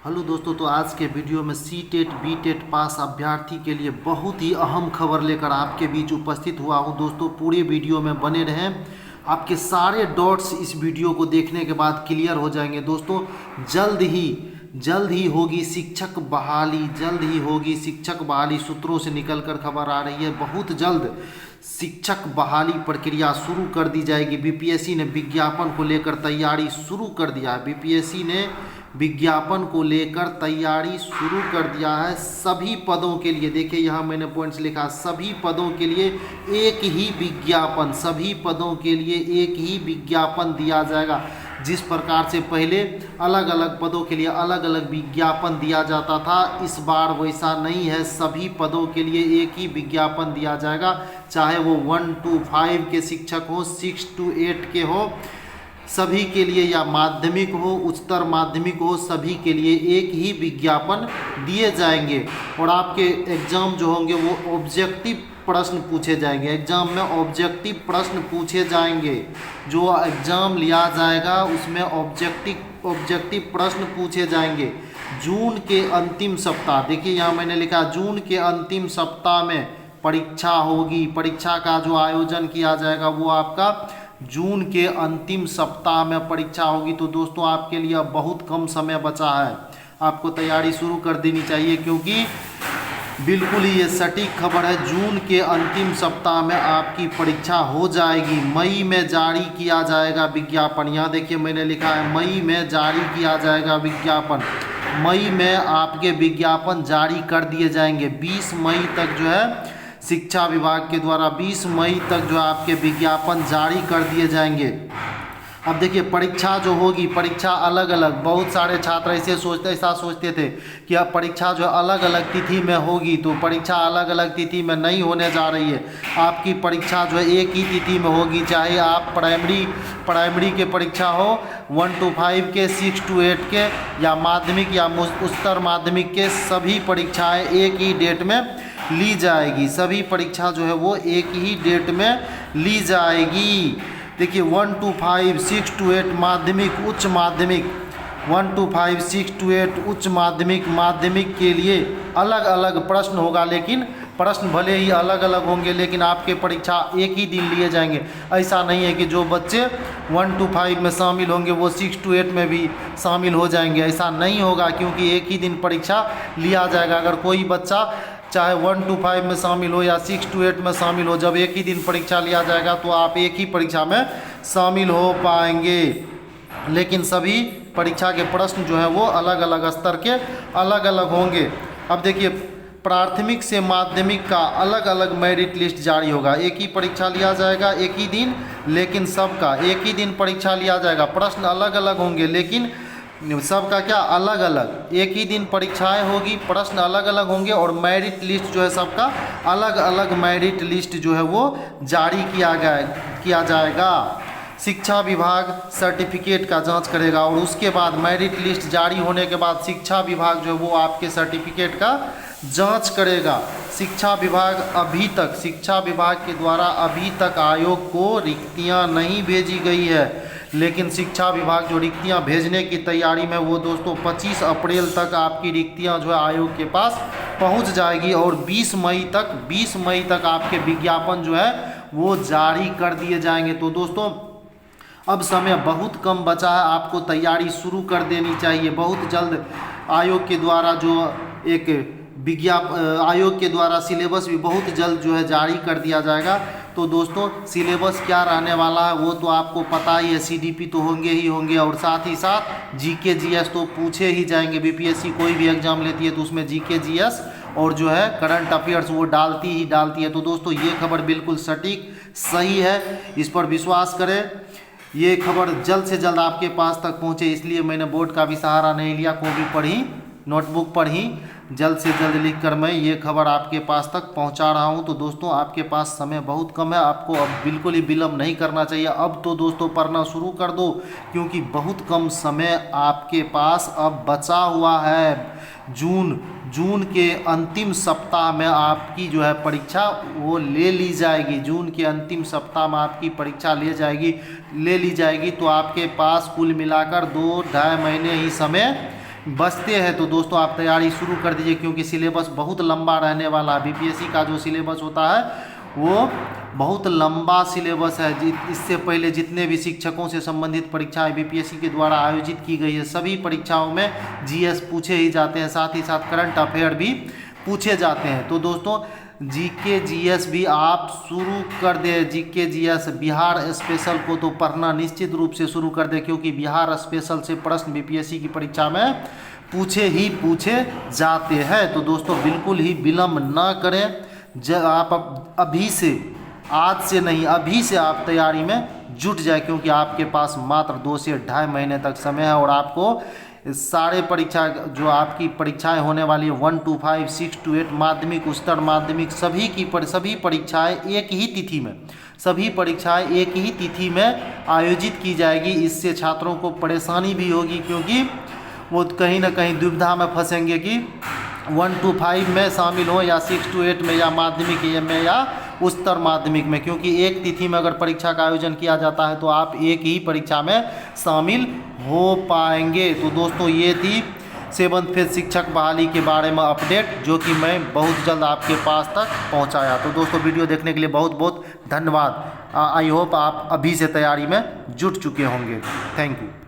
Hello दोस्तों, तो आज के वीडियो में CTET BTET pass अभ्यर्थी के लिए बहुत ही अहम खबर लेकर आपके बीच उपस्थित हुआ हूं। दोस्तों पूरे वीडियो में बने रहें, आपके सारे डॉट्स इस वीडियो को देखने के बाद क्लियर हो जाएंगे। दोस्तों जल्द ही होगी शिक्षक बहाली, जल्द ही होगी शिक्षक बहाली। सूत्रों से निकलकर खबर आ रही है, बहुत जल्द शिक्षक बहाली प्रक्रिया शुरू कर दी जाएगी। बीपीएससी ने विज्ञापन को लेकर तैयारी शुरू कर दिया है। बीपीएससी ने विज्ञापन को लेकर तैयारी शुरू कर दिया है सभी पदों के लिए। देखिए यहाँ मैंने पॉइंट्स लिखा, सभी पदों के लिए एक ही विज्ञापन, सभी पदों के लिए एक ही विज्ञापन दिया जाएगा। जिस प्रकार से पहले अलग अलग पदों के लिए अलग अलग विज्ञापन दिया जाता था, इस बार वैसा नहीं है। सभी पदों के लिए एक ही विज्ञापन दिया जाएगा, चाहे वो 1 to 5 के शिक्षक हो, 6 to 8 के हो, सभी के लिए, या माध्यमिक हो, उच्चतर माध्यमिक हो, सभी के लिए एक ही विज्ञापन दिए जाएंगे। और आपके एग्जाम जो होंगे वो ऑब्जेक्टिव प्रश्न पूछे जाएंगे। एग्जाम में ऑब्जेक्टिव प्रश्न पूछे जाएंगे। जो एग्जाम लिया जाएगा उसमें ऑब्जेक्टिव प्रश्न पूछे जाएंगे। जून के अंतिम सप्ताह, देखिए यहाँ मैंने लिखा जून के अंतिम सप्ताह में परीक्षा होगी। परीक्षा का जो आयोजन किया जाएगा वो आपका जून के अंतिम सप्ताह में परीक्षा होगी। तो दोस्तों आपके लिए अब बहुत कम समय बचा है, आपको तैयारी शुरू कर देनी चाहिए, क्योंकि बिल्कुल ही ये सटीक खबर है। जून के अंतिम सप्ताह में आपकी परीक्षा हो जाएगी। मई में जारी किया जाएगा विज्ञापन। यहाँ देखिए मैंने लिखा है मई में जारी किया जाएगा विज्ञापन। मई में आपके विज्ञापन जारी कर दिए जाएंगे। 20 मई तक जो है शिक्षा विभाग के द्वारा 20 मई तक जो आपके विज्ञापन जारी कर दिए जाएंगे। अब देखिए परीक्षा जो होगी, परीक्षा अलग अलग, बहुत सारे छात्र ऐसा सोचते थे कि अब परीक्षा जो अलग अलग तिथि में होगी, तो परीक्षा अलग अलग तिथि में नहीं होने जा रही है। आपकी परीक्षा जो है एक ही तिथि में होगी, चाहे आप प्राइमरी के परीक्षा हो 1 to 5 के, 6 to 8 के, या माध्यमिक या उच्चतर माध्यमिक के, सभी परीक्षाएँ एक ही डेट में ली जाएगी। सभी परीक्षा जो है वो एक ही डेट में ली जाएगी। देखिए 1 to 5, 6 to 8 माध्यमिक, उच्च माध्यमिक, 1 to 5, 6 to 8 उच्च माध्यमिक, माध्यमिक के लिए अलग अलग प्रश्न होगा, लेकिन प्रश्न भले ही अलग अलग होंगे लेकिन आपके परीक्षा एक ही दिन लिए जाएंगे। ऐसा नहीं है कि जो बच्चे 1 to 5 में शामिल होंगे वो 6 to 8 में भी शामिल हो जाएंगे, ऐसा नहीं होगा, क्योंकि एक ही दिन परीक्षा लिया जाएगा। अगर कोई बच्चा चाहे 1 to 5 में शामिल हो या 6 to 8 में शामिल हो, जब एक ही दिन परीक्षा लिया जाएगा तो आप एक ही परीक्षा में शामिल हो पाएंगे। लेकिन सभी परीक्षा के प्रश्न जो है वो अलग अलग स्तर के अलग अलग होंगे। अब देखिए प्राथमिक से माध्यमिक का अलग अलग मेरिट लिस्ट जारी होगा। एक ही परीक्षा लिया जाएगा एक ही दिन, लेकिन सबका एक ही दिन परीक्षा लिया जाएगा। प्रश्न अलग अलग होंगे लेकिन सबका क्या अलग अलग, एक ही दिन परीक्षाएं होगी, प्रश्न अलग अलग होंगे, और मेरिट लिस्ट जो है सबका अलग अलग मेरिट लिस्ट जो है वो जारी किया जाएगा। शिक्षा विभाग सर्टिफिकेट का जांच करेगा, और उसके बाद मेरिट लिस्ट जारी होने के बाद शिक्षा विभाग जो है वो आपके सर्टिफिकेट का जांच करेगा। शिक्षा विभाग के द्वारा अभी तक आयोग को रिक्तियां नहीं भेजी गई है, लेकिन शिक्षा विभाग जो रिक्तियां भेजने की तैयारी में वो दोस्तों 25 अप्रैल तक आपकी रिक्तियां जो है आयोग के पास पहुंच जाएगी, और 20 मई तक आपके विज्ञापन जो है वो जारी कर दिए जाएंगे। तो दोस्तों अब समय बहुत कम बचा है, आपको तैयारी शुरू कर देनी चाहिए। बहुत जल्द आयोग के द्वारा आयोग के द्वारा सिलेबस भी बहुत जल्द जो है जारी कर दिया जाएगा। तो दोस्तों सिलेबस क्या रहने वाला है वो तो आपको पता ही है। सीडीपी तो होंगे ही होंगे, और साथ ही साथ जीके जीएस तो पूछे ही जाएंगे। बीपीएससी कोई भी एग्जाम लेती है तो उसमें जीके जीएस और जो है करंट अफेयर्स वो डालती है। तो दोस्तों ये खबर बिल्कुल सटीक सही है, इस पर विश्वास करें। ये खबर जल्द से जल्द आपके पास तक पहुँचे, इसलिए मैंने बोर्ड का भी सहारा नहीं लिया, कॉपी पर ही, नोटबुक पर ही जल्द से जल्द लिखकर मैं ये खबर आपके पास तक पहुंचा रहा हूं। तो दोस्तों आपके पास समय बहुत कम है, आपको अब बिल्कुल ही विलम्ब नहीं करना चाहिए। अब तो दोस्तों पढ़ना शुरू कर दो, क्योंकि बहुत कम समय आपके पास अब बचा हुआ है। जून के अंतिम सप्ताह में आपकी जो है परीक्षा वो ले ली जाएगी। जून के अंतिम सप्ताह में आपकी परीक्षा ले ली जाएगी। तो आपके पास कुल मिलाकर 2-2.5 महीने ही समय बचते हैं तो दोस्तों आप तैयारी शुरू कर दीजिए, क्योंकि सिलेबस बहुत लंबा रहने वाला है। बीपीएससी का जो सिलेबस होता है वो बहुत लंबा सिलेबस है। इससे पहले जितने भी शिक्षकों से संबंधित परीक्षाएं बीपीएससी के द्वारा आयोजित की गई है, सभी परीक्षाओं में जीएस पूछे ही जाते हैं, साथ ही साथ करंट अफेयर भी पूछे जाते हैं। तो दोस्तों जीके जीएस भी आप शुरू कर दें। जीके जीएस बिहार स्पेशल को तो पढ़ना निश्चित रूप से शुरू कर दें, क्योंकि बिहार स्पेशल से प्रश्न बीपीएससी की परीक्षा में पूछे जाते हैं। तो दोस्तों बिल्कुल ही विलम्ब ना करें। आप अभी से, आज से नहीं, अभी से आप तैयारी में जुट जाए, क्योंकि आपके पास मात्र 2 से 2.5 महीने तक समय है। और आपको सारे परीक्षा जो आपकी परीक्षाएं होने वाली है 1 to 5, 6 to 8, माध्यमिक, उच्चतर माध्यमिक, सभी परीक्षाएं एक ही तिथि में, सभी परीक्षाएं एक ही तिथि में आयोजित की जाएगी। इससे छात्रों को परेशानी भी होगी, क्योंकि वो कहीं ना कहीं दुविधा में फंसेंगे कि 1 to 5 में शामिल हो या 6 to 8 में या माध्यमिक में या उच्चतर माध्यमिक में, क्योंकि एक तिथि में अगर परीक्षा का आयोजन किया जाता है तो आप एक ही परीक्षा में शामिल हो पाएंगे। तो दोस्तों ये थी 7th फेज शिक्षक बहाली के बारे में अपडेट, जो कि मैं बहुत जल्द आपके पास तक पहुंचाया। तो दोस्तों वीडियो देखने के लिए बहुत बहुत धन्यवाद। आई होप आप अभी से तैयारी में जुट चुके होंगे। Thank you.